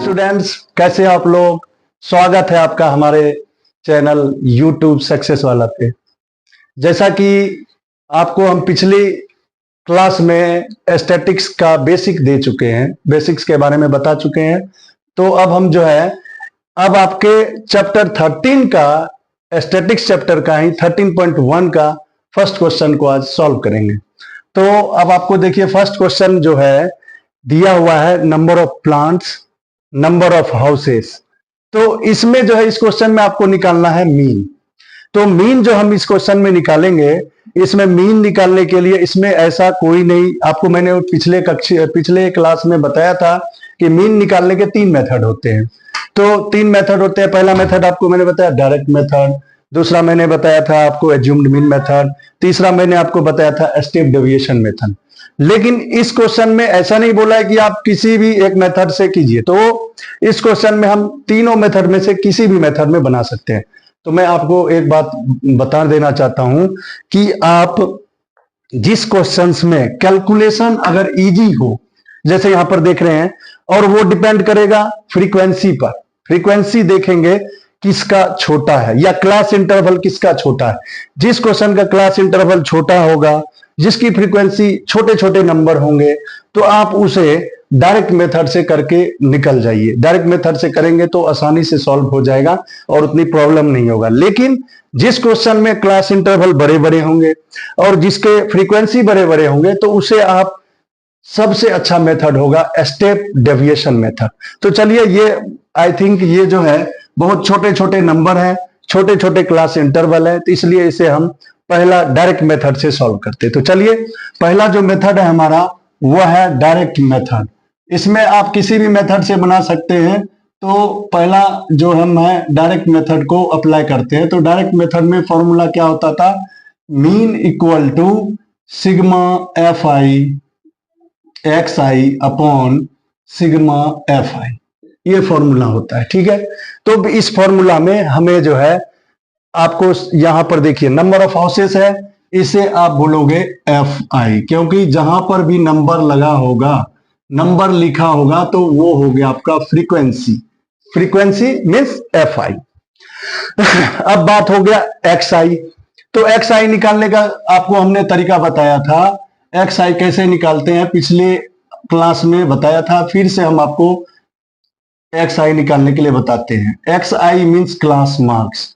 Students, कैसे हैं आप लोग। स्वागत है आपका हमारे चैनल YouTube सक्सेस वाला पे। जैसा कि आपको हम पिछली क्लास में स्टैटिक्स का बेसिक दे चुके हैं, बेसिक्स के बारे में बता चुके हैं। तो अब हम जो है अब आपके चैप्टर 13 का स्टैटिक्स चैप्टर का ही 13.1 का फर्स्ट क्वेश्चन को आज सॉल्व करेंगे। तो अब आपको देखिए, फर्स्ट क्वेश्चन जो है दिया हुआ है number of plants, number of houses. तो इसमें जो है इस क्वेश्चन में आपको निकालना है मीन। तो मीन जो हम इस क्वेश्चन में निकालेंगे, इसमें मीन निकालने के लिए इसमें ऐसा कोई नहीं, आपको मैंने पिछले क्लास में बताया था कि मीन निकालने के 3 मेथड होते हैं। तो 3 मेथड होते हैं। पहला मेथड आपको मैंने बताया डायरेक्ट मेथड, दूसरा मैंने बताया था आपको एज्यूम्ड मीन मेथड, तीसरा मैंने आपको बताया था स्टेप डेविएशन मेथड। लेकिन इस क्वेश्चन में ऐसा नहीं बोला है कि आप किसी भी एक मेथड से कीजिए। तो इस क्वेश्चन में हम तीनों मेथड में से किसी भी मेथड में बना सकते हैं। तो मैं आपको एक बात बता देना चाहता हूं कि आप जिस क्वेश्चंस में कैलकुलेशन अगर इजी हो, जैसे यहां पर देख रहे हैं, और वो डिपेंड करेगा फ्रीक्वेंसी पर। फ्रीक्वेंसी देखेंगे किसका छोटा है या क्लास इंटरवल किसका छोटा है। जिस क्वेश्चन का क्लास इंटरवल छोटा होगा, जिसकी फ्रीक्वेंसी छोटे छोटे नंबर होंगे, तो आप उसे डायरेक्ट मेथड से करके निकल जाइए। डायरेक्ट मेथड से करेंगे तो आसानी से सॉल्व हो जाएगा और उतनी प्रॉब्लम नहीं होगा। लेकिन जिस क्वेश्चन में क्लास इंटरवल बड़े बड़े होंगे और जिसके फ्रीक्वेंसी बड़े बड़े होंगे, तो उसे आप सबसे अच्छा मेथड होगा स्टेप डेविएशन मेथड। तो चलिए, ये आई थिंक ये जो है बहुत छोटे छोटे नंबर है, छोटे छोटे क्लास इंटरवल है, तो इसलिए इसे हम पहला डायरेक्ट मेथड से सॉल्व करते हैं। तो चलिए, पहला जो मेथड है हमारा वो है डायरेक्ट मेथड। इसमें आप किसी भी मेथड से बना सकते हैं। तो पहला जो हम है डायरेक्ट मेथड को अप्लाई करते हैं। तो डायरेक्ट मेथड में फॉर्मूला क्या होता था, mean equal to sigma F I X I upon sigma F I, ये फॉर्मूला होता है। ठीक है, तो इस फॉर्मूला में हमें जो है आपको यहां पर देखिए नंबर ऑफ हाउसेस है, इसे आप बोलोगे एफ आई, क्योंकि जहां पर भी नंबर लगा होगा, नंबर लिखा होगा, तो वो हो गया आपका frequency. Frequency means F I. अब बात हो गया एक्स आई। तो एक्स आई निकालने का आपको हमने तरीका बताया था। एक्स आई कैसे निकालते हैं पिछले क्लास में बताया था, फिर से हम आपको एक्स आई निकालने के लिए बताते हैं। X I means class marks.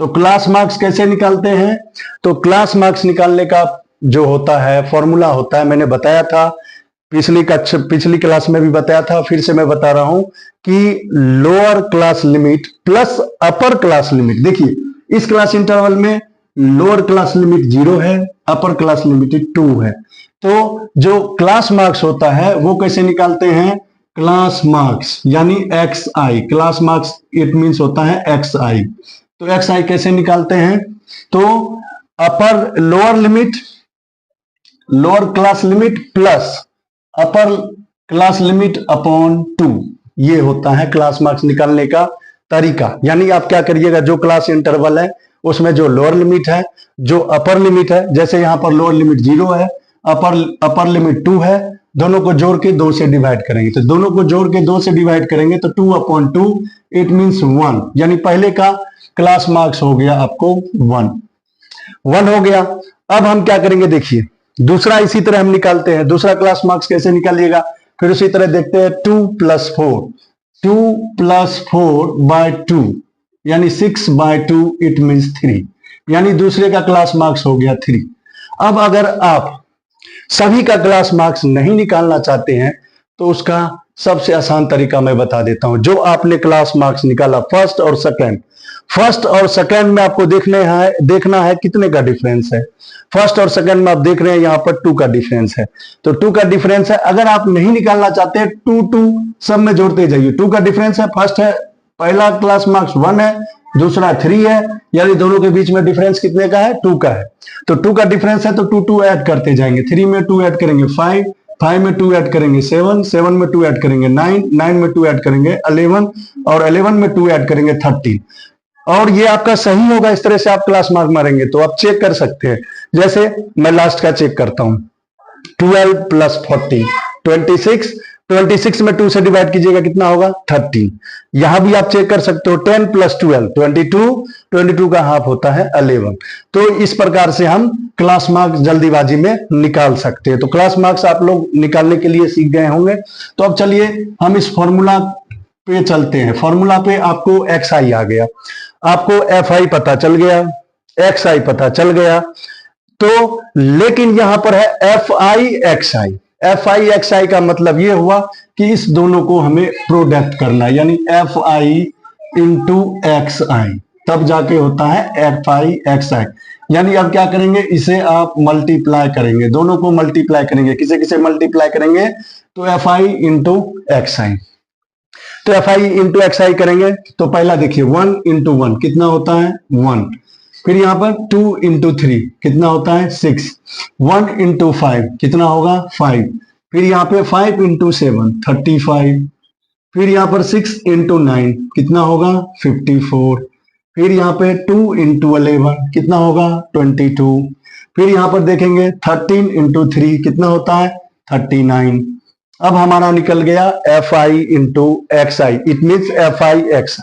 तो क्लास मार्क्स कैसे निकालते हैं, तो क्लास मार्क्स निकालने का जो होता है फॉर्मूला होता है, मैंने बताया था पिछली क्लास में भी बताया था, फिर से मैं बता रहा हूं कि lower class limit plus upper class limit. देखिए, इस क्लास इंटरवल में लोअर क्लास लिमिट 0 है, अपर क्लास लिमिट 2 है। तो जो क्लास मार्क्स होता है वो कैसे निकालते हैं, क्लास मार्क्स यानी x I. Class marks it means होता है एक्स आई। तो एक्स आई कैसे निकालते हैं, तो upper lower limit, lower class limit plus upper class limit upon 2, ये होता है क्लास मार्क्स निकालने का तरीका। यानी आप क्या करिएगा, जो क्लास इंटरवल है उसमें जो लोअर लिमिट है, जो अपर लिमिट है, जैसे यहां पर लोअर लिमिट 0 है, अपर लिमिट 2 है, दोनों को जोड़ के 2 से डिवाइड करेंगे। तो दोनों को जोड़ के 2 से डिवाइड करेंगे तो 2 अपॉन 2 इट मीन्स 1, यानी पहले का क्लास मार्क्स हो गया आपको 1 हो गया। अब हम क्या करेंगे, देखिए दूसरा इसी तरह हम निकालते हैं। दूसरा क्लास मार्क्स कैसे निकालिएगा, फिर उसी तरह देखते हैं। 2 + 4 बाय 2 यानी 6 बाय 2 इट मीन्स 3, यानी दूसरे का क्लास मार्क्स हो गया 3। अब अगर आप सभी का क्लास मार्क्स नहीं निकालना चाहते हैं तो उसका सबसे आसान तरीका मैं बता देता हूं। जो आपने क्लास मार्क्स निकाला फर्स्ट और सेकंड में आपको देखना है कितने का डिफरेंस है। फर्स्ट और सेकंड में आप देख रहे हैं यहां पर 2 का डिफरेंस है, तो 2 का डिफरेंस है। अगर आप नहीं निकालना चाहते, 2 सब में जोड़ते जाइए। 2 का डिफरेंस है, फर्स्ट है, पहला क्लास मार्क्स 1 है, दूसरा 3 है, यानी दोनों के बीच में डिफरेंस कितने का है, 2 का है। तो 2 का डिफरेंस है तो 2 ऐड करते जाएंगे। 3 में 2 ऐड करेंगे 5 में 2 ऐड करेंगे 7 में 2 ऐड करेंगे 9 में 2 ऐड करेंगे 11 और 11 में 2 ऐड करेंगे 13। और ये आपका सही होगा। इस तरह से आप क्लास मार्क मारेंगे तो आप चेक कर सकते हैं। जैसे मैं लास्ट का चेक करता हूं, 12 + 40 26 26 में 2 से डिवाइड कीजिएगा कितना होगा 13। यहां भी आप चेक कर सकते हो 10 प्लस 12 22, 22 का हाफ होता है 11। तो इस प्रकार से हम क्लास मार्क्स जल्दीबाजी में निकाल सकते हैं। तो क्लास मार्क्स आप लोग निकालने के लिए सीख गए होंगे। तो अब चलिए हम इस फॉर्मूला पे चलते हैं। फॉर्मूला पे आपको xi आ गया, आपको fi पता चल गया, xi पता चल गया। तो लेकिन यहां पर है fi xi का मतलब यह हुआ कि इस दोनों को हमें प्रोडक्ट करना है, यानी fi इंटू xi, तब जाके होता है fi xi। यानी अब क्या करेंगे, इसे आप मल्टीप्लाई करेंगे, दोनों को मल्टीप्लाई करेंगे। किसे किसे मल्टीप्लाई करेंगे, तो fi इंटू xi। तो fi इंटू xi करेंगे तो पहला देखिए 1 इंटू 1 कितना होता है 1, फिर यहां पर 2 इंटू 3 कितना होता है 6, 1 इंटू 5 कितना होगा 5, फिर यहाँ पे 5 इंटू 7 35, फिर यहाँ पर 6 इंटू 9 कितना होगा 54, फिर यहाँ पे 2 इंटू 11 कितना होगा 22, फिर यहाँ पर देखेंगे 13 इंटू 3 कितना होता है 39। अब हमारा निकल गया fi into xi, it means fi xi।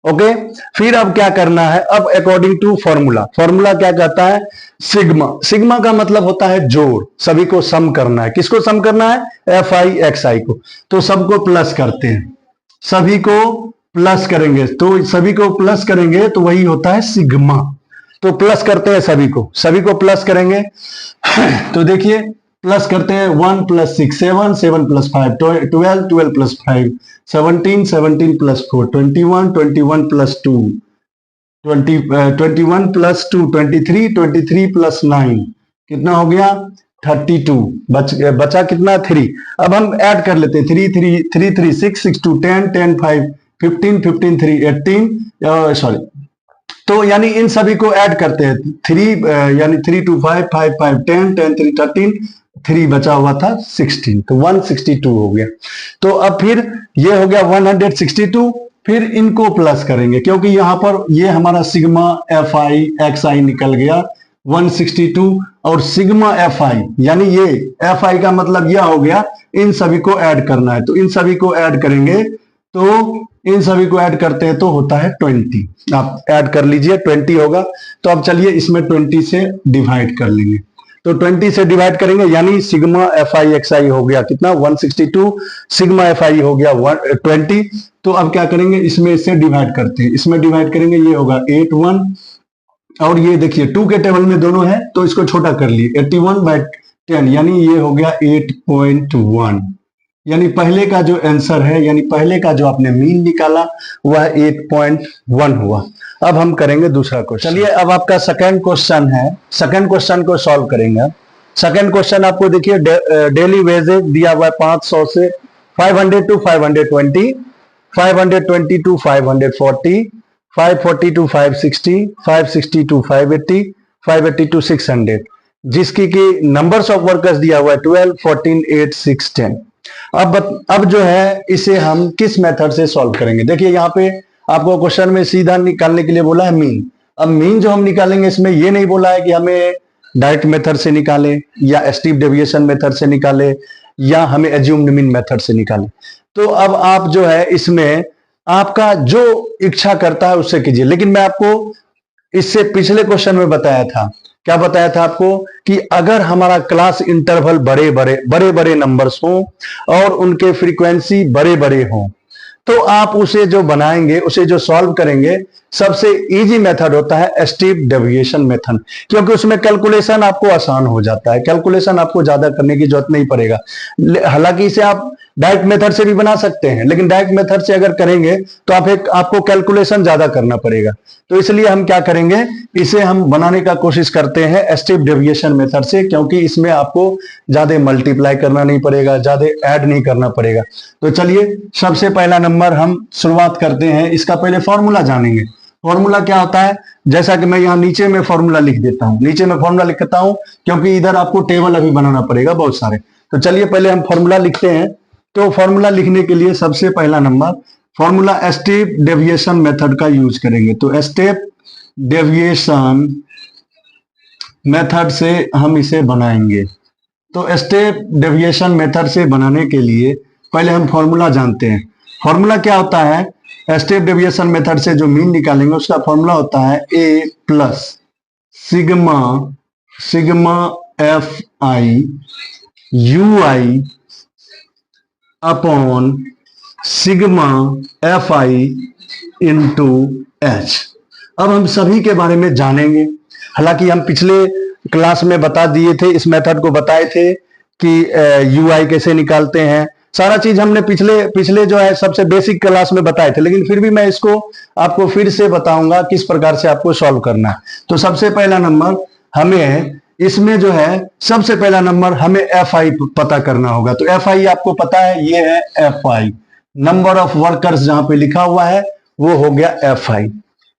Okay, फिर अब क्या करना है, अब अकॉर्डिंग टू फॉर्मूला, फॉर्मूला क्या कहता है सिग्मा, सिग्मा का मतलब होता है जोड़, सभी को सम करना है। किसको सम करना है fi xi को। तो सबको प्लस करते हैं, सभी को प्लस करेंगे, तो सभी को प्लस करेंगे तो वही होता है सिग्मा। तो प्लस करते हैं सभी को प्लस करेंगे। तो देखिए प्लस करते हैं 1 plus 6 7, 7 plus 5 12, 12 plus 5 17, 17 plus 4 21, 21 plus 2 21 plus 2 23, 23 plus 9 कितना हो गया 32, बचा कितना 3। अब हम ऐड कर लेते हैं 3 3 3 3 6 6 2 10 10 5 15 15 3 18 सॉरी। तो यानी इन सभी को ऐड करते हैं 3 यानी 3 2 5 5 5 10 10 3 13, 3 बचा हुआ था 16, तो 162 हो गया। तो अब फिर ये हो गया 162, फिर इनको प्लस करेंगे क्योंकि यहां पर ये हमारा सिग्मा fi xi निकल गया 162, और सिग्मा fi यानी ये fi का मतलब यह हो गया इन सभी को ऐड करना है। तो इन सभी को ऐड करेंगे, तो इन सभी को ऐड करते हैं तो होता है 20, आप ऐड कर लीजिए 20 होगा। तो अब चलिए इसमें 20 से डिवाइड कर लेंगे, तो 20 से डिवाइड करेंगे यानी सिग्मा fi xi हो गया कितना 162, सिग्मा fi हो गया 20। तो अब क्या करेंगे, इसमें इससे डिवाइड करते हैं, इसमें डिवाइड करेंगे ये होगा 81, और ये देखिए 2 के टेबल में दोनों है तो इसको छोटा कर लिए 81/10, यानी ये हो गया 8.1। यानी पहले का जो आंसर है, यानी पहले का जो आपने मीन निकाला वह 8.1 हुआ। अब हम करेंगे दूसरा क्वेश्चन। चलिए अब आपका सेकंड क्वेश्चन है, सेकंड क्वेश्चन को सॉल्व करेंगे। सेकंड क्वेश्चन आपको देखिए डेली वेजेस दिया हुआ है 500 से 500 to 520, 520 to 540, 540 to 560, 560 to 580, 580 to 600, जिसकी की नंबर्स ऑफ वर्कर्स दिया हुआ है 12, 14, 8, 6, 10। अब जो है इसे हम किस मेथड से सॉल्व करेंगे। देखिए यहाँ पे आपको क्वेश्चन में सीधा निकालने के लिए बोला है मीन। अब मीन जो हम निकालेंगे इसमें ये नहीं बोला है कि हमें डायरेक्ट मेथड से निकाले या स्टीप डेविएशन मेथड से निकाले या हमें एज्यूम्ड मीन मेथड से निकाले। तो अब आप जो है इसमें आपका जो इच्छा करता है उससे कीजिए, लेकिन मैं आपको इससे पिछले क्वेश्चन में बताया था, क्या बताया था आपको कि अगर हमारा क्लास इंटरवल बड़े बड़े नंबर्स हों और उनके फ्रीक्वेंसी बड़े बड़े हों तो आप उसे जो बनाएंगे, उसे जो सॉल्व करेंगे, सबसे इजी मेथड होता है स्टीप डेविएशन मेथड, क्योंकि उसमें कैलकुलेशन आपको आसान हो जाता है, कैलकुलेशन आपको ज्यादा करने की जरूरत नहीं पड़ेगा। हालांकि इसे आप डायरेक्ट मेथड से भी बना सकते हैं, लेकिन डायरेक्ट मेथड से अगर करेंगे तो आपको कैलकुलेशन ज्यादा करना पड़ेगा। तो इसलिए हम क्या करेंगे, इसे हम बनाने का कोशिश करते हैं स्टेप डेविएशन मेथड से, क्योंकि इसमें आपको ज्यादा मल्टीप्लाई करना नहीं पड़ेगा, ज्यादा ऐड नहीं करना पड़ेगा। तो चलिए सबसे पहला नंबर हम शुरुआत करते हैं, इसका पहले फॉर्मूला जानेंगे। फॉर्मूला क्या होता है, जैसा कि मैं यहाँ नीचे में फॉर्मूला लिख देता हूँ, नीचे में फॉर्मूला लिखता हूँ क्योंकि इधर आपको टेबल अभी बनाना पड़ेगा बहुत सारे। तो चलिए पहले हम फॉर्मूला लिखते हैं। तो फॉर्मूला लिखने के लिए सबसे पहला number formula step deviation method का यूज करेंगे। तो स्टेप डेविएशन मेथड से हम इसे बनाएंगे। तो स्टेप डेविएशन मेथड से बनाने के लिए पहले हम फॉर्मूला जानते हैं। फॉर्मूला क्या होता है, स्टेप डेविएशन मेथड से जो मीन निकालेंगे उसका फॉर्मूला होता है A plus sigma sigma F I U I upon sigma F I into H. अब हम सभी के बारे में जानेंगे। हालांकि हम पिछले क्लास में बता दिए थे, इस मेथड को बताए थे कि यू आई कैसे निकालते हैं, सारा चीज हमने पिछले जो है सबसे बेसिक क्लास में बताए थे, लेकिन फिर भी मैं इसको आपको फिर से बताऊंगा किस प्रकार से आपको सॉल्व करना है। तो सबसे पहला नंबर हमें इसमें जो है, सबसे पहला नंबर हमें एफ आई पता करना होगा। तो एफ आई आपको पता है, ये है F I, number of workers जहां पे लिखा हुआ है वो हो गया एफ आई।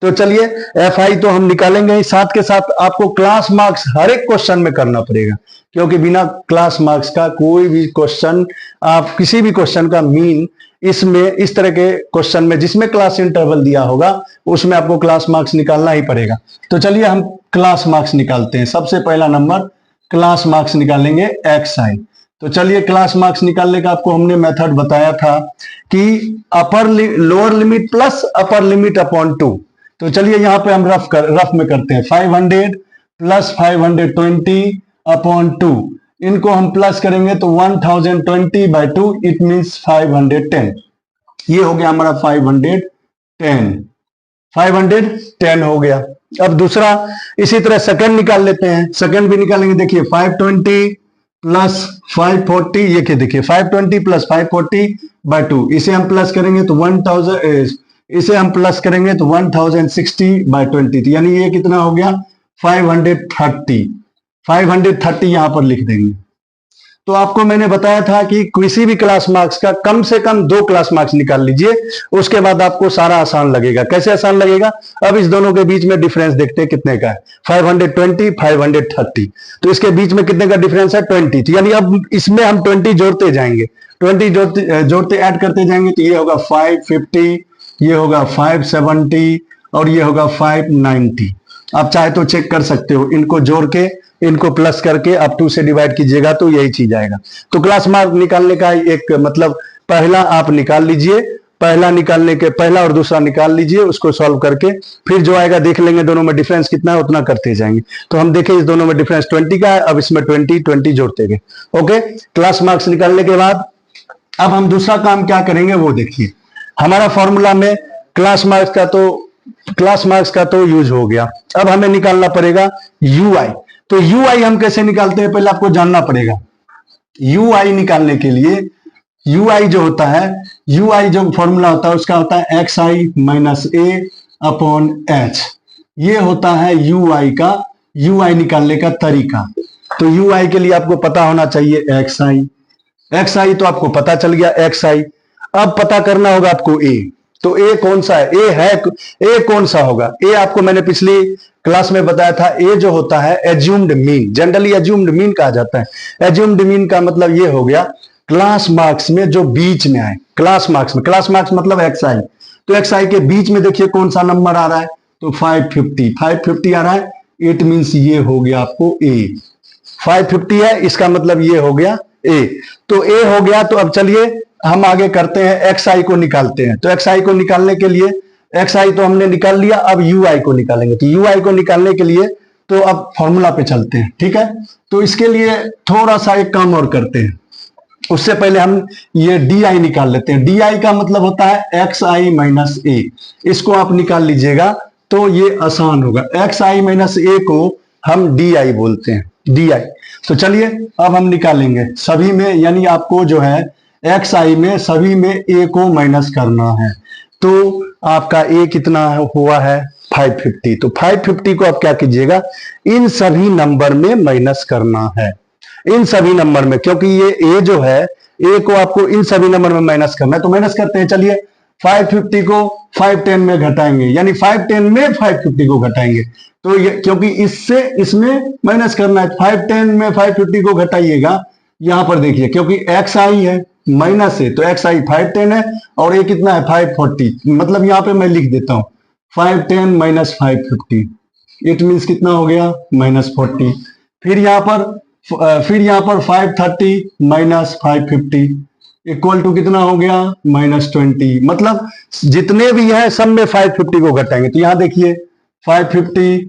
तो चलिए एफ आई तो हम निकालेंगे ही, साथ के साथ आपको क्लास मार्क्स हर एक क्वेश्चन में करना पड़ेगा, क्योंकि बिना क्लास मार्क्स का कोई भी क्वेश्चन, आप किसी भी क्वेश्चन का मीन इसमें, इस तरह के क्वेश्चन में जिसमें क्लास इंटरवल दिया होगा उसमें आपको क्लास मार्क्स निकालना ही पड़ेगा। तो चलिए हम क्लास मार्क्स निकालते हैं। सबसे पहला नंबर क्लास मार्क्स निकालेंगे एक्स आई। तो चलिए क्लास मार्क्स निकालने का आपको हमने मेथड बताया था कि lower limit plus upper limit upon 2। तो चलिए यहाँ पे हम रफ में करते हैं। 500 प्लस 520 अपॉन 2, इनको हम प्लस करेंगे तो 1020 बाई 2 इट मीन्स 510। ये हो गया हमारा 510 हो गया। अब दूसरा इसी तरह सेकंड निकाल लेते हैं, सेकंड भी निकालेंगे। देखिए 520 प्लस 540, ये क्या, देखिए 520 प्लस 540 बाई 2, इसे हम प्लस करेंगे तो 1000, इसे हम प्लस करेंगे तो 1060 बाई 20, यानी ये कितना हो गया 530 यहां पर लिख देंगे। तो आपको मैंने बताया था कि किसी भी क्लास मार्क्स का कम से कम 2 क्लास मार्क्स निकाल लीजिए, उसके बाद आपको सारा आसान लगेगा। कैसे आसान लगेगा, अब इस दोनों के बीच में डिफरेंस देखते हैं कितने का है। 520 530, तो इसके बीच में कितने का डिफरेंस है 20, तो यानी अब इसमें हम 20 जोड़ते जाएंगे, 20 जोड़ते ऐड करते जाएंगे, तो ये होगा 550, ये होगा 570 और ये होगा 590। आप चाहे तो चेक कर सकते हो, इनको जोड़ के इनको प्लस करके आप 2 से डिवाइड कीजिएगा तो यही चीज आएगा। तो क्लास मार्क निकालने का एक मतलब, पहला आप निकाल लीजिए, पहला और दूसरा निकाल लीजिए, उसको सॉल्व करके फिर जो आएगा देख लेंगे दोनों में डिफरेंस कितना है, उतना करते जाएंगे। तो हम देखें इस दोनों में डिफरेंस 20 का है, अब इसमें 20 जोड़ते गए। ओके, क्लास मार्क्स निकालने के बाद अब हम दूसरा काम क्या करेंगे वो देखिए। हमारा फॉर्मूला में क्लास मार्क्स का तो यूज हो गया, अब हमें निकालना पड़ेगा यू आई। तो यू आई हम कैसे निकालते हैं, पहले आपको जानना पड़ेगा। यू आई निकालने के लिए यू आई जो होता है, यू आई जो फॉर्मूला होता है उसका होता है एक्स आई माइनस ए अपॉन एच। ये होता है यू आई का, यू आई निकालने का तरीका। तो यू आई के लिए आपको पता होना चाहिए एक्स आई तो आपको पता चल गया एक्स आई। अब पता करना होगा आपको ए। तो ए कौन सा है, ए कौन सा होगा, ए आपको मैंने पिछली क्लास में बताया था। ए जो होता है assumed mean, generally assumed mean कहा जाता है। एज्यूम्ड मीन का मतलब ये हो गया क्लास मार्क्स में जो बीच में आए, क्लास मार्क्स मतलब एक्स आई। तो एक्स आई के बीच में देखिए कौन सा नंबर आ रहा है, तो 550 आ रहा है, इट मीन्स ये हो गया आपको ए। 550 है, इसका मतलब ये हो गया ए। तो ए हो गया, तो अब चलिए हम आगे करते हैं, एक्स आई को निकालते हैं। तो एक्स आई को निकालने के लिए, एक्स आई तो हमने निकाल लिया, अब यू आई को निकालेंगे। तो यू आई को निकालने के लिए तो अब फॉर्मूला पे चलते हैं, ठीक है। तो इसके लिए थोड़ा सा एक काम और करते हैं, उससे पहले हम ये डी आई निकाल लेते हैं। डी आई का मतलब होता है एक्स आई माइनस ए, इसको आप निकाल लीजिएगा तो ये आसान होगा। एक्स आई माइनस ए को हम डी आई बोलते हैं, डी आई। तो चलिए अब हम निकालेंगे सभी में, यानी आपको जो है एक्स आई में सभी में ए को माइनस करना है। तो आपका ए कितना हुआ है 550। तो 550 को आप क्या कीजिएगा, इन सभी नंबर में माइनस करना है, इन सभी नंबर में, क्योंकि ये ए जो है, ए को आपको इन सभी नंबर में माइनस करना है। तो माइनस करते हैं, चलिए 550 को 510 में घटाएंगे, यानी 510 में 550 को घटाएंगे। तो ये क्योंकि इससे इसमें माइनस करना है, 510 में 550 को घटाइएगा। यहां पर देखिए क्योंकि एक्स आई है माइनस है, तो एक्स आई 510 है और ये कितना है 540, मतलब यहां पे मैं लिख देता हूं 510 माइनस 550, इट मीन्स कितना हो गया -40। फिर यहां पर 530 माइनस 550, इक्वल टू कितना हो गया -20। मतलब जितने भी है सब में 550 को घटाएंगे। तो यहां देखिए 550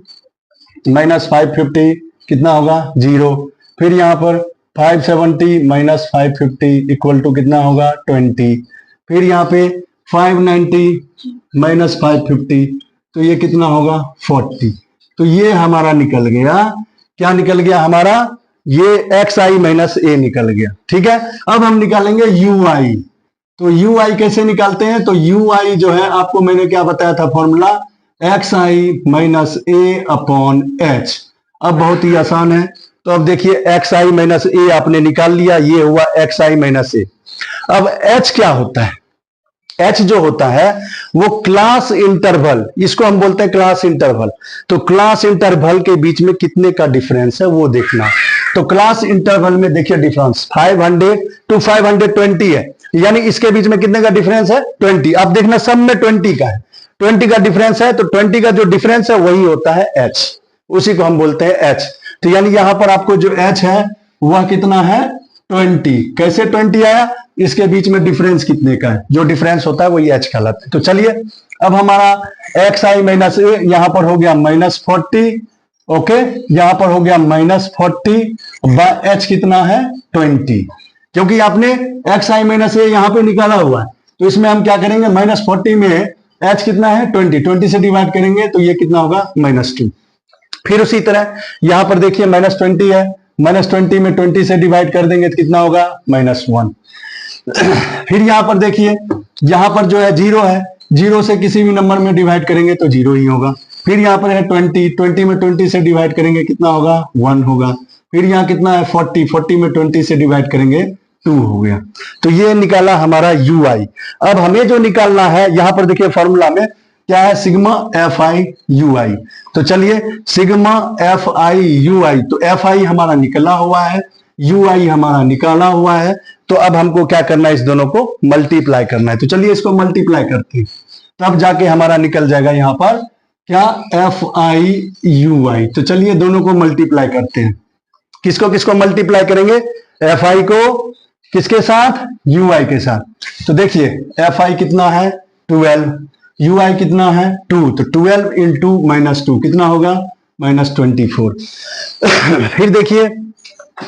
माइनस 550 कितना होगा 0। फिर यहां पर 570 माइनस 550 इक्वल टू कितना होगा 20। फिर यहाँ पे 590 माइनस 550 तो ये कितना होगा 40। तो ये हमारा निकल गया, क्या निकल गया हमारा, ये एक्स आई माइनस ए निकल गया। ठीक है, अब हम निकालेंगे यू आई। तो यू आई कैसे निकालते हैं, तो यू आई जो है आपको मैंने क्या बताया था फॉर्मूला, एक्स आई माइनस ए अपॉन एच। अब बहुत ही आसान है, तो अब देखिए एक्स आई माइनस ए आपने निकाल लिया, ये हुआ एक्स आई माइनस ए। अब एच क्या होता है, एच जो होता है वो क्लास इंटरवल, इसको हम बोलते हैं क्लास इंटरवल। तो क्लास इंटरवल के बीच में कितने का डिफरेंस है वो देखना। तो क्लास इंटरवल में देखिए डिफरेंस 500 टू 520 है, यानी इसके बीच में कितने का डिफरेंस है 20। अब देखना सब में 20 का है, 20 का डिफरेंस है, तो 20 का जो डिफरेंस है वही होता है एच, उसी को हम बोलते हैं एच। तो यानी यहां पर आपको जो एच है वह कितना है 20। कैसे 20 आया, इसके बीच में डिफरेंस कितने का है, जो डिफरेंस होता है वही एच कहलाता है। तो चलिए अब हमारा एक्स आई माइनस ए यहां पर हो गया -40, ओके, यहां पर हो गया -40 बाय एच कितना है 20, क्योंकि आपने एक्स आई माइनस ए यहां पे निकाला हुआ है। तो इसमें हम क्या करेंगे, -40 में एच कितना है 20 से डिवाइड करेंगे तो ये कितना होगा -2। फिर उसी तरह यहां पर देखिए -20 है, -20 में 20 से डिवाइड कर देंगे तो कितना होगा -1। फिर यहां पर देखिए, यहां पर जो है 0 है, 0 से किसी भी नंबर में डिवाइड करेंगे तो 0 ही होगा। फिर यहां पर है 20 में 20 से डिवाइड करेंगे कितना होगा 1 होगा। फिर यहां कितना है 40 में 20 से डिवाइड करेंगे 2 हो गया। तो ये निकाला हमारा यू आई। अब हमें जो निकालना है यहां पर देखिए फॉर्मूला में क्या है, सिग्मा एफ आई यू आई। तो चलिए सिग्मा एफ आई यू आई, तो एफ आई हमारा निकला हुआ है, यू आई हमारा निकाला हुआ है। तो अब हमको क्या करना है, इस दोनों को मल्टीप्लाई करना है। तो चलिए इसको मल्टीप्लाई करते हैं, तब जाके हमारा निकल जाएगा यहां पर क्या, एफ आई यू आई। तो चलिए दोनों को मल्टीप्लाई करते हैं। किसको किसको मल्टीप्लाई करेंगे, एफ आई को किसके साथ, यू आई के साथ। तो देखिए एफ आई कितना है 12, यू आई कितना है 2, तो 12 इंटू -2 कितना होगा -24। फिर देखिए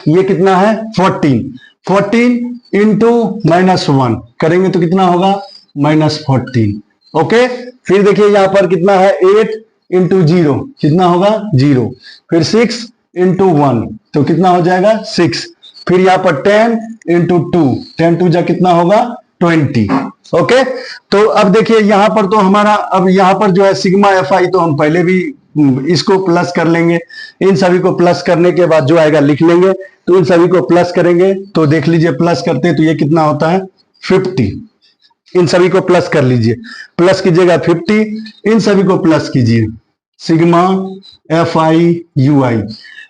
ये कितना है 14 इंटू -1 करेंगे तो कितना होगा -14, ओके। फिर देखिए यहां पर कितना है 8 इंटू 0 कितना होगा 0। फिर 6 इंटू 1 तो कितना हो जाएगा 6। फिर यहां पर 10 इंटू 2, 10 2 जा कितना होगा 20, ओके। तो अब देखिए यहां पर तो हमारा, अब यहां पर जो है सिग्मा एफ आई तो हम पहले भी इसको प्लस कर लेंगे, इन सभी को प्लस करने के बाद जो आएगा लिख लेंगे। तो इन सभी को प्लस करेंगे तो देख लीजिए प्लस करते हैं तो ये कितना होता है 50। इन सभी को प्लस कर लीजिए, प्लस कीजिएगा 50, इन सभी को प्लस कीजिए, सिग्मा एफ आई यू आई।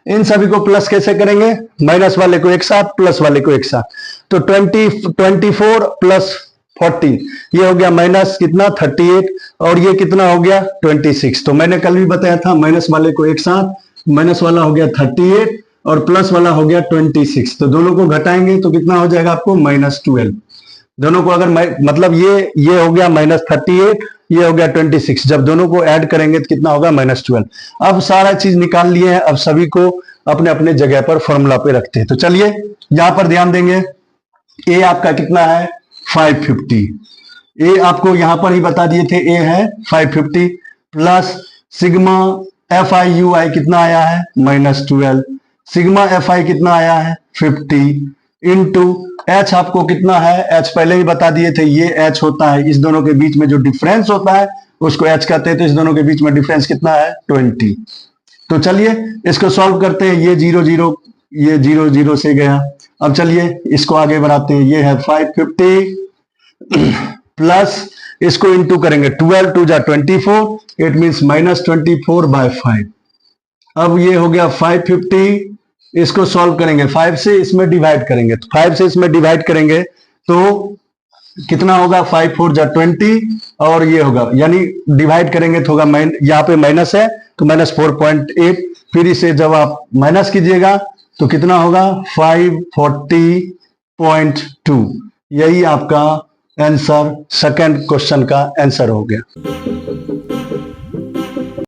इन सभी को प्लस कैसे करेंगे, माइनस वाले को एक साथ, प्लस वाले को एक साथ। तो 24 प्लस 14 ये हो गया माइनस कितना 38, और ये कितना हो गया 26। तो मैंने कल भी बताया था माइनस वाले को एक साथ, माइनस वाला हो गया 38 और प्लस वाला हो गया 26। तो दोनों को घटाएंगे तो कितना हो जाएगा आपको -12। दोनों को अगर मतलब ये हो गया -38, ये हो गया 26, जब दोनों को ऐड करेंगे तो कितना होगा -12। अब सारा चीज निकाल लिए हैं, अब सभी को अपने अपने जगह पर फॉर्मूला पे रखते हैं। तो चलिए यहां पर ध्यान देंगे, ए आपका कितना है 550, ए आपको यहां पर ही बता दिए थे, ए है 550 plus sigma F I U I कितना आया है -12, सिग्मा एफ आई कितना आया है 50 इंटू एच आपको कितना है, एच पहले ही बता दिए थे, ये एच होता है इस दोनों के बीच में जो डिफरेंस होता है उसको एच कहते हैं। तो इस दोनों के बीच में डिफरेंस कितना है 20। तो चलिए इसको सॉल्व करते हैं, ये 0 0 ये 0 0 से गया। अब चलिए इसको आगे बढ़ाते हैं, ये है 550 प्लस इसको इंटू करेंगे 12 2 जा 24, इट मीन्स -24/5। अब ये हो गया 550, इसको सॉल्व करेंगे 5 से इसमें डिवाइड करेंगे, तो 5 से इसमें डिवाइड करेंगे तो कितना होगा 5 4 जा 20, और ये होगा यानी डिवाइड करेंगे तो होगा यहाँ पे माइनस है तो -4.8। फिर इसे जब आप माइनस कीजिएगा तो कितना होगा 540.2। यही आपका आंसर, सेकंड क्वेश्चन का आंसर हो गया।